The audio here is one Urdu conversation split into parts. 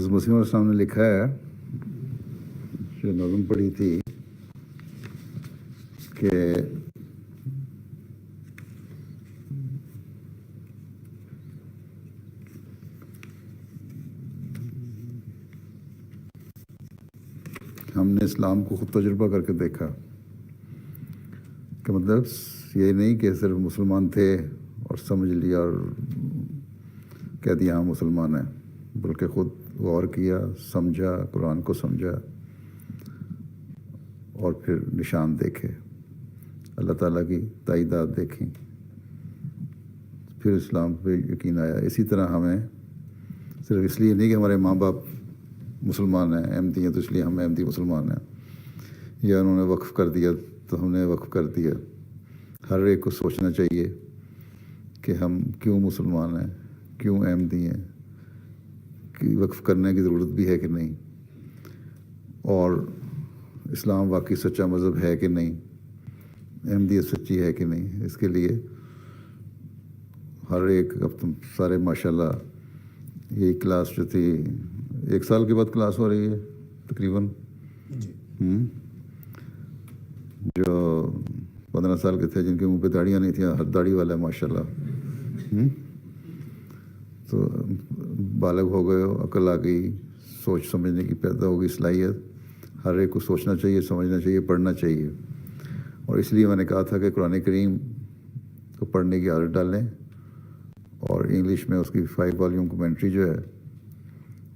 مسلم علیہ السلام نے لکھا ہے، جو نظم پڑھی تھی، کہ ہم نے اسلام کو خود تجربہ کر کے دیکھا کہ مطلب یہ نہیں کہ صرف مسلمان تھے اور سمجھ لیا اور کہہ دیا ہم مسلمان ہیں، بلکہ خود غور کیا، سمجھا، قرآن کو سمجھا اور پھر نشان دیکھے، اللہ تعالیٰ کی تائیدات دیکھیں، پھر اسلام پہ یقین آیا۔ اسی طرح ہمیں صرف اس لیے نہیں کہ ہمارے ماں باپ مسلمان ہیں، احمدی ہیں، تو اس لیے ہم احمدی مسلمان ہیں، یا انہوں نے وقف کر دیا تو ہم نے وقف کر دیا۔ ہر ایک کو سوچنا چاہیے کہ ہم کیوں مسلمان ہیں، کیوں احمدی ہیں، کہ وقف کرنے کی ضرورت بھی ہے کہ نہیں، اور اسلام واقعی سچا مذہب ہے کہ نہیں، احمدیت سچی ہے کہ نہیں۔ اس کے لیے ہر ایک، اب تم سارے ماشاءاللہ، یہی کلاس جو تھی 1 سال کے بعد کلاس ہو رہی ہے تقریباً، جو 15 سال کے تھے جن کے منہ پہ داڑیاں نہیں تھیں، ہر داڑھی والا ہے ماشاءاللہ، تو بالغ ہو گئے ہو، عقل آ گئی، سوچ سمجھنے کی پیدا ہوگی صلاحیت۔ ہر ایک کو سوچنا چاہیے، سمجھنا چاہیے، پڑھنا چاہیے۔ اور اس لیے میں نے کہا تھا کہ قرآن کریم کو پڑھنے کی عادت ڈالیں، اور انگلش میں اس کی 5 والیوم کمنٹری جو ہے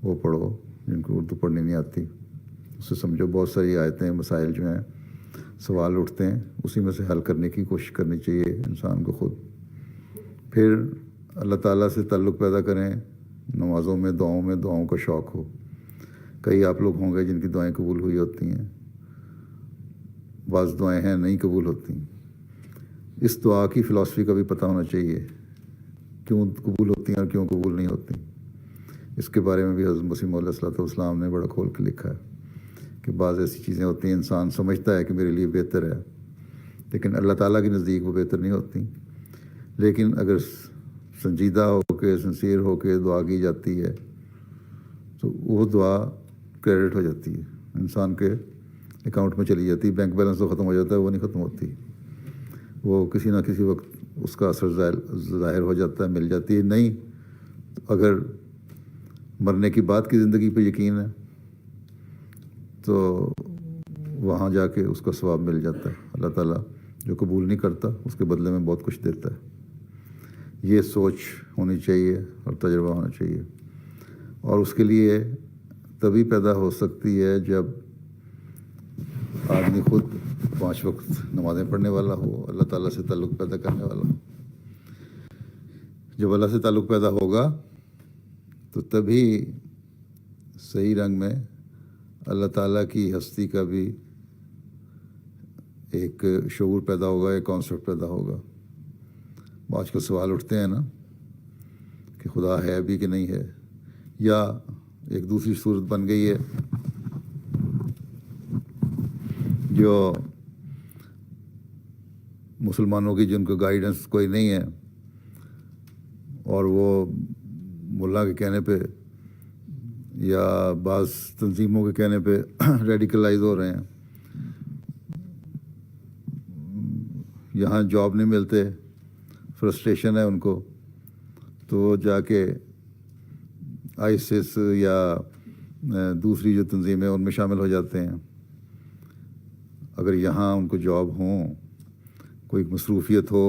وہ پڑھو، جن کو اردو پڑھنے نہیں آتی، اس سے سمجھو۔ بہت ساری آیتیں، مسائل جو ہیں، سوال اٹھتے ہیں، اسی میں سے حل کرنے کی کوشش کرنی چاہیے انسان کو خود۔ پھر اللہ تعالیٰ سے تعلق پیدا کریں، نمازوں میں، دعاؤں کا شوق ہو۔ کئی آپ لوگ ہوں گے جن کی دعائیں قبول ہوئی ہوتی ہیں، بعض دعائیں ہیں نہیں قبول ہوتی۔ اس دعا کی فلسفی کا بھی پتہ ہونا چاہیے، کیوں قبول ہوتی ہیں اور کیوں قبول نہیں ہوتی۔ اس کے بارے میں بھی حضرت مسیح موعود علیہ السلام نے بڑا کھول کے لکھا ہے کہ بعض ایسی چیزیں ہوتی ہیں انسان سمجھتا ہے کہ میرے لیے بہتر ہے، لیکن اللہ تعالیٰ کے نزدیک وہ بہتر نہیں ہوتی۔ لیکن اگر سنجیدہ ہو کے، سنسیئر ہو کے دعا کی جاتی ہے تو وہ دعا کریڈٹ ہو جاتی ہے، انسان کے اکاؤنٹ میں چلی جاتی ہے۔ بینک بیلنس تو ختم ہو جاتا ہے، وہ نہیں ختم ہوتی، وہ کسی نہ کسی وقت اس کا اثر ظاہر ہو جاتا ہے، مل جاتی ہے۔ نہیں اگر مرنے کی بعد کی زندگی پہ یقین ہے تو وہاں جا کے اس کا ثواب مل جاتا ہے۔ اللہ تعالیٰ جو قبول نہیں کرتا اس کے بدلے میں بہت کچھ دیتا ہے۔ یہ سوچ ہونی چاہیے اور تجربہ ہونا چاہیے، اور اس کے لیے تبھی پیدا ہو سکتی ہے جب آدمی خود 5 وقت نمازیں پڑھنے والا ہو، اللہ تعالیٰ سے تعلق پیدا کرنے والا ہو۔ جب اللہ سے تعلق پیدا ہوگا تو تبھی صحیح رنگ میں اللہ تعالیٰ کی ہستی کا بھی ایک شعور پیدا ہوگا، ایک کانسیپٹ پیدا ہوگا۔ آج کل سوال اٹھتے ہیں نا کہ خدا ہے بھی کہ نہیں ہے، یا ایک دوسری صورت بن گئی ہے جو مسلمانوں کی، جن کو گائیڈنس کوئی نہیں ہے، اور وہ ملا کے کہنے پہ یا بعض تنظیموں کے کہنے پہ ریڈیکلائز ہو رہے ہیں۔ یہاں جاب نہیں ملتے، فرسٹریشن ہے ان کو، تو جا کے آئیسس یا دوسری جو تنظیمیں ان میں شامل ہو جاتے ہیں۔ اگر یہاں ان کو جاب ہوں، کوئی مصروفیت ہو،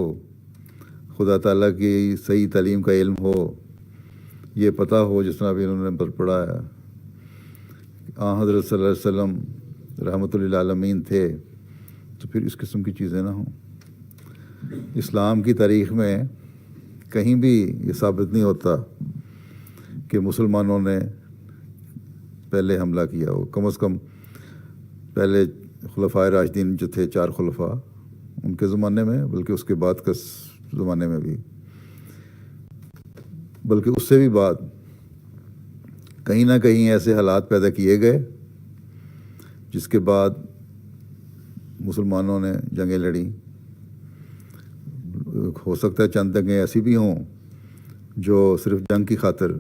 خدا تعالیٰ کی صحیح تعلیم کا علم ہو، یہ پتہ ہو، جس طرح بھی انہوں نے پڑھا ہے، حضرت صلی اللہ علیہ وسلم رحمۃ للعالمین تھے، تو پھر اس قسم کی چیزیں نہ ہوں۔ اسلام کی تاریخ میں کہیں بھی یہ ثابت نہیں ہوتا کہ مسلمانوں نے پہلے حملہ کیا ہو۔ کم از کم پہلے خلفائے راشدین جو تھے، 4 خلفاء، ان کے زمانے میں، بلکہ اس کے بعد کے زمانے میں بھی، بلکہ اس سے بھی بعد، کہیں نہ کہیں ایسے حالات پیدا کیے گئے جس کے بعد مسلمانوں نے جنگیں لڑیں۔ ہو سکتا ہے چند جنگیں ایسی بھی ہوں جو صرف جنگ کی خاطر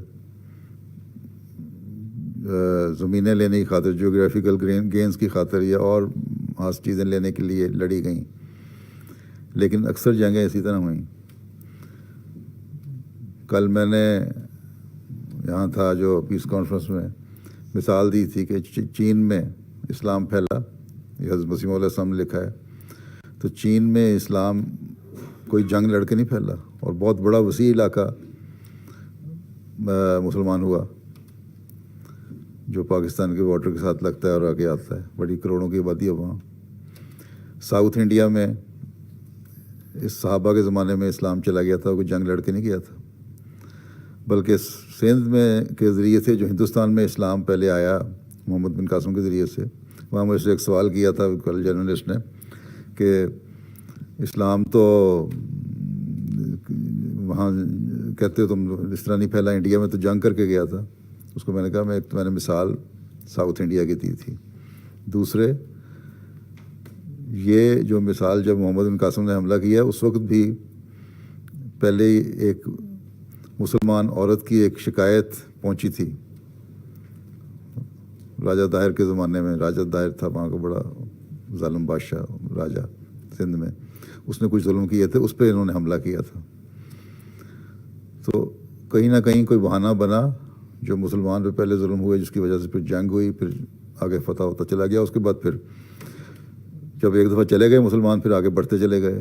زمینیں لینے کی خاطر، جیوگرافیکل گینز کی خاطر یا اور خاص چیزیں لینے کے لیے لڑی گئیں، لیکن اکثر جنگیں اسی طرح ہوئیں۔ کل میں نے یہاں تھا جو پیس کانفرنس میں مثال دی تھی کہ چین میں اسلام پھیلا، یہ حضرت مسیح موعود علیہ السلام نے لکھا ہے، تو چین میں اسلام کوئی جنگ لڑ کے نہیں پھیلا، اور بہت بڑا وسیع علاقہ مسلمان ہوا جو پاکستان کے بارڈر کے ساتھ لگتا ہے اور آگے آتا ہے، بڑی کروڑوں کی آبادی ہے وہاں۔ ساؤتھ انڈیا میں اس صحابہ کے زمانے میں اسلام چلا گیا تھا، کوئی جنگ لڑ کے نہیں گیا تھا، بلکہ سندھ میں کے ذریعے سے جو ہندوستان میں اسلام پہلے آیا محمد بن قاسم کے ذریعے سے، وہاں مجھ سے ایک سوال کیا تھا کل جرنلسٹ نے کہ اسلام تو وہاں کہتے ہو تم اس طرح نہیں پھیلا، انڈیا میں تو جنگ کر کے گیا تھا۔ اس کو میں نے کہا میں نے مثال ساؤتھ انڈیا کی دی تھی۔ دوسرے، یہ جو مثال جب محمد بن قاسم نے حملہ کیا اس وقت بھی پہلے ایک مسلمان عورت کی ایک شکایت پہنچی تھی راجہ طاہر کے زمانے میں۔ راجہ طاہر تھا وہاں کا بڑا ظالم بادشاہ راجہ سندھ میں، اس نے کچھ ظلم کیے تھے، اس پہ انہوں نے حملہ کیا تھا۔ تو کہیں نہ کہیں کوئی بہانہ بنا جو مسلمان پہ پہلے ظلم ہوئے، جس کی وجہ سے پھر جنگ ہوئی، پھر آگے فتح ہوتا چلا گیا۔ اس کے بعد پھر جب ایک دفعہ چلے گئے مسلمان، پھر آگے بڑھتے چلے گئے۔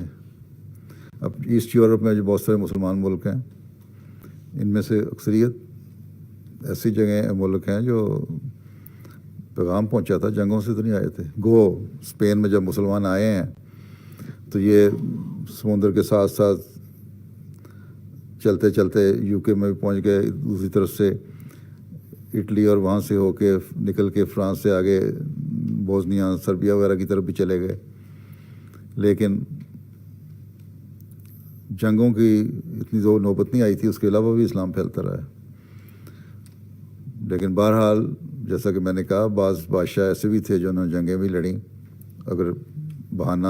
اب ایسٹ یورپ میں جو بہت سارے مسلمان ملک ہیں، ان میں سے اکثریت ایسی جگہیں ملک ہیں جو پیغام پہنچا تھا، جنگوں سے تو نہیں آئے تھے۔ اسپین میں جب مسلمان آئے ہیں تو یہ سمندر کے ساتھ ساتھ چلتے چلتے یو کے میں بھی پہنچ گئے، دوسری طرف سے اٹلی اور وہاں سے ہو کے نکل کے فرانس سے آگے بوسنیا سربیا وغیرہ کی طرف بھی چلے گئے، لیکن جنگوں کی اتنی زور نوبت نہیں آئی تھی۔ اس کے علاوہ بھی اسلام پھیلتا رہا ہے، لیکن بہرحال جیسا کہ میں نے کہا بعض بادشاہ ایسے بھی تھے جنہوں نے جنگیں بھی لڑیں، اگر بہانہ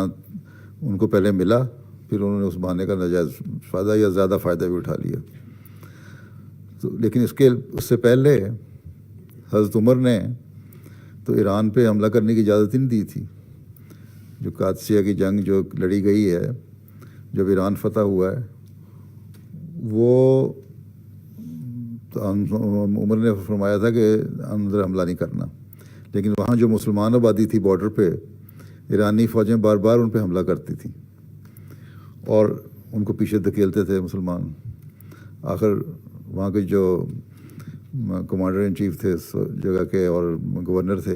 ان کو پہلے ملا پھر انہوں نے اس بہانے کا ناجائز فائدہ یا زیادہ فائدہ بھی اٹھا لیا۔ تو لیکن اس سے پہلے حضرت عمر نے تو ایران پہ حملہ کرنے کی اجازت ہی نہیں دی تھی۔ جو قادسیہ کی جنگ جو لڑی گئی ہے، جب ایران فتح ہوا ہے، وہ عمر نے فرمایا تھا کہ اندر حملہ نہیں کرنا، لیکن وہاں جو مسلمان آبادی تھی بارڈر پہ، ایرانی فوجیں بار بار ان پہ حملہ کرتی تھیں اور ان کو پیچھے دھکیلتے تھے مسلمان۔ آخر وہاں کے جو کمانڈر ان چیف تھے اس جگہ کے اور گورنر تھے،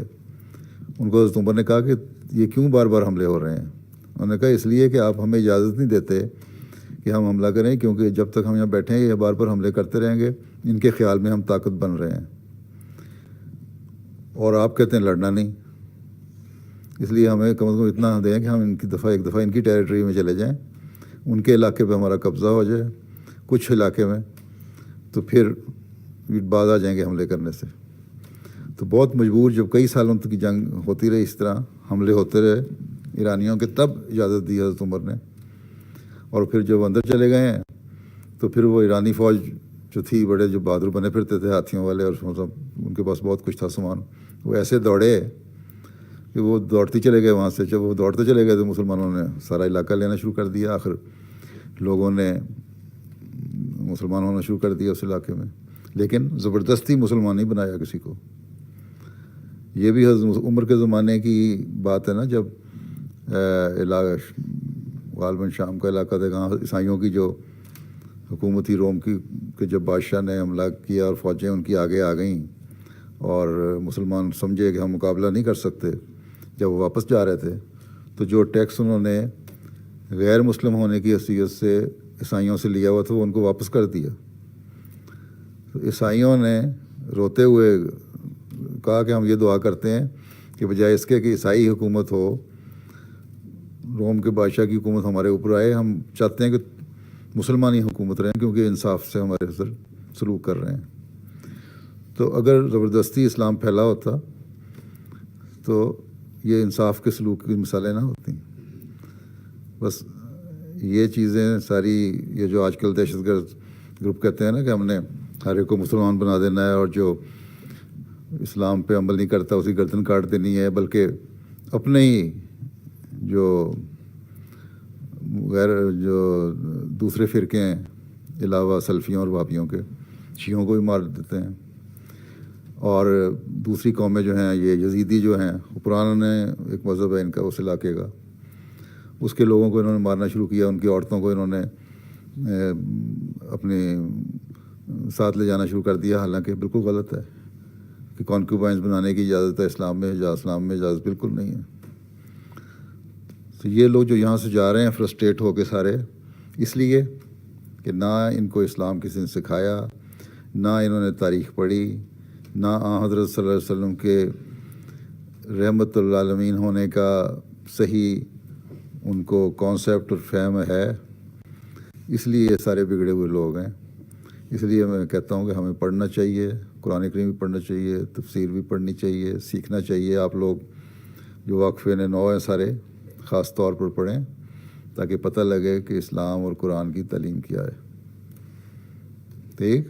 ان کو حضرت عمر نے کہا کہ یہ کیوں بار بار حملے ہو رہے ہیں؟ انہوں نے کہا اس لیے کہ آپ ہمیں اجازت نہیں دیتے کہ ہم حملہ کریں، کیونکہ جب تک ہم یہاں بیٹھے ہیں یہ بار بار حملے کرتے رہیں گے، ان کے خیال میں ہم طاقت بن رہے ہیں، اور آپ کہتے ہیں لڑنا نہیں، اس لیے ہمیں کم از کم اتنا دیں کہ ہم ایک دفعہ ان کی ٹیریٹری میں چلے جائیں، ان کے علاقے پہ ہمارا قبضہ ہو جائے کچھ علاقے میں، تو پھر باز آ جائیں گے حملے کرنے سے۔ تو بہت مجبور، جب کئی سالوں تک کی جنگ ہوتی رہی، اس طرح حملے ہوتے رہے ایرانیوں کے، تب اجازت دی حضرت عمر نے۔ اور پھر جب اندر چلے گئے ہیں تو پھر وہ ایرانی فوج جو تھی، بڑے جو بہادر بنے پھرتے تھے ہاتھیوں والے، اور ان کے پاس بہت کچھ تھا سامان، وہ ایسے دوڑے کہ وہ دوڑتے چلے گئے وہاں سے۔ جب وہ دوڑتے چلے گئے تو مسلمانوں نے سارا علاقہ لینا شروع کر دیا، آخر لوگوں نے مسلمان ہونا شروع کر دیا اس علاقے میں، لیکن زبردستی مسلمان نہیں بنایا کسی کو۔ یہ بھی حضرت عمر کے زمانے کی بات ہے نا، جب غالباً شام کا علاقہ تھا، جہاں عیسائیوں کی جو حکومت تھی روم کی، کہ جب بادشاہ نے حملہ کیا اور فوجیں ان کی آگے آ گئیں اور مسلمان سمجھے کہ ہم مقابلہ نہیں کر سکتے، جب وہ واپس جا رہے تھے تو جو ٹیکس انہوں نے غیر مسلم ہونے کی حیثیت سے عیسائیوں سے لیا ہوا تھا وہ ان کو واپس کر دیا۔ تو عیسائیوں نے روتے ہوئے کہا کہ ہم یہ دعا کرتے ہیں کہ بجائے اس کے کہ عیسائی حکومت ہو، روم کے بادشاہ کی حکومت ہمارے اوپر آئے، ہم چاہتے ہیں کہ مسلمانی حکومت رہیں، کیونکہ انصاف سے ہمارے سلوک کر رہے ہیں۔ تو اگر زبردستی اسلام پھیلا ہوتا تو یہ انصاف کے سلوک کی مثالیں نہ ہوتی۔ بس یہ چیزیں ساری، یہ جو آج کل دہشت گرد گروپ کہتے ہیں نا کہ ہم نے ہر ایک کو مسلمان بنا دینا ہے، اور جو اسلام پہ عمل نہیں کرتا اسی گردن کاٹ دینی ہے، بلکہ اپنے ہی جو جو دوسرے فرقے ہیں علاوہ سلفیوں اور وہابیوں کے، شیعوں کو بھی مار دیتے ہیں. اور دوسری قومیں جو ہیں، یہ یزیدی جو ہیں، پرانا ایک مذہب ہے ان کا اس علاقے کا، اس کے لوگوں کو انہوں نے مارنا شروع کیا. ان کی عورتوں کو انہوں نے اپنے ساتھ لے جانا شروع کر دیا، حالانکہ بالکل غلط ہے کہ کانکیوبائنز بنانے کی اجازت ہے اسلام میں. اسلام میں اجازت بالکل نہیں ہے. تو یہ لوگ جو یہاں سے جا رہے ہیں فرسٹریٹ ہو کے سارے، اس لیے کہ نہ ان کو اسلام کسی نے سکھایا، نہ انہوں نے تاریخ پڑھی، نہ حضرت صلی اللہ علیہ وسلم کے رحمت للعالمین ہونے کا صحیح ان کو کانسیپٹ اور فہم ہے. اس لیے یہ سارے بگڑے ہوئے لوگ ہیں. اس لیے میں کہتا ہوں کہ ہمیں پڑھنا چاہیے، قرآن کریم بھی پڑھنا چاہیے، تفسیر بھی پڑھنی چاہیے، سیکھنا چاہیے. آپ لوگ جو واقف نو ہیں سارے خاص طور پر پڑھیں تاکہ پتہ لگے کہ اسلام اور قرآن کی تعلیم کیا ہے. ٹھیک.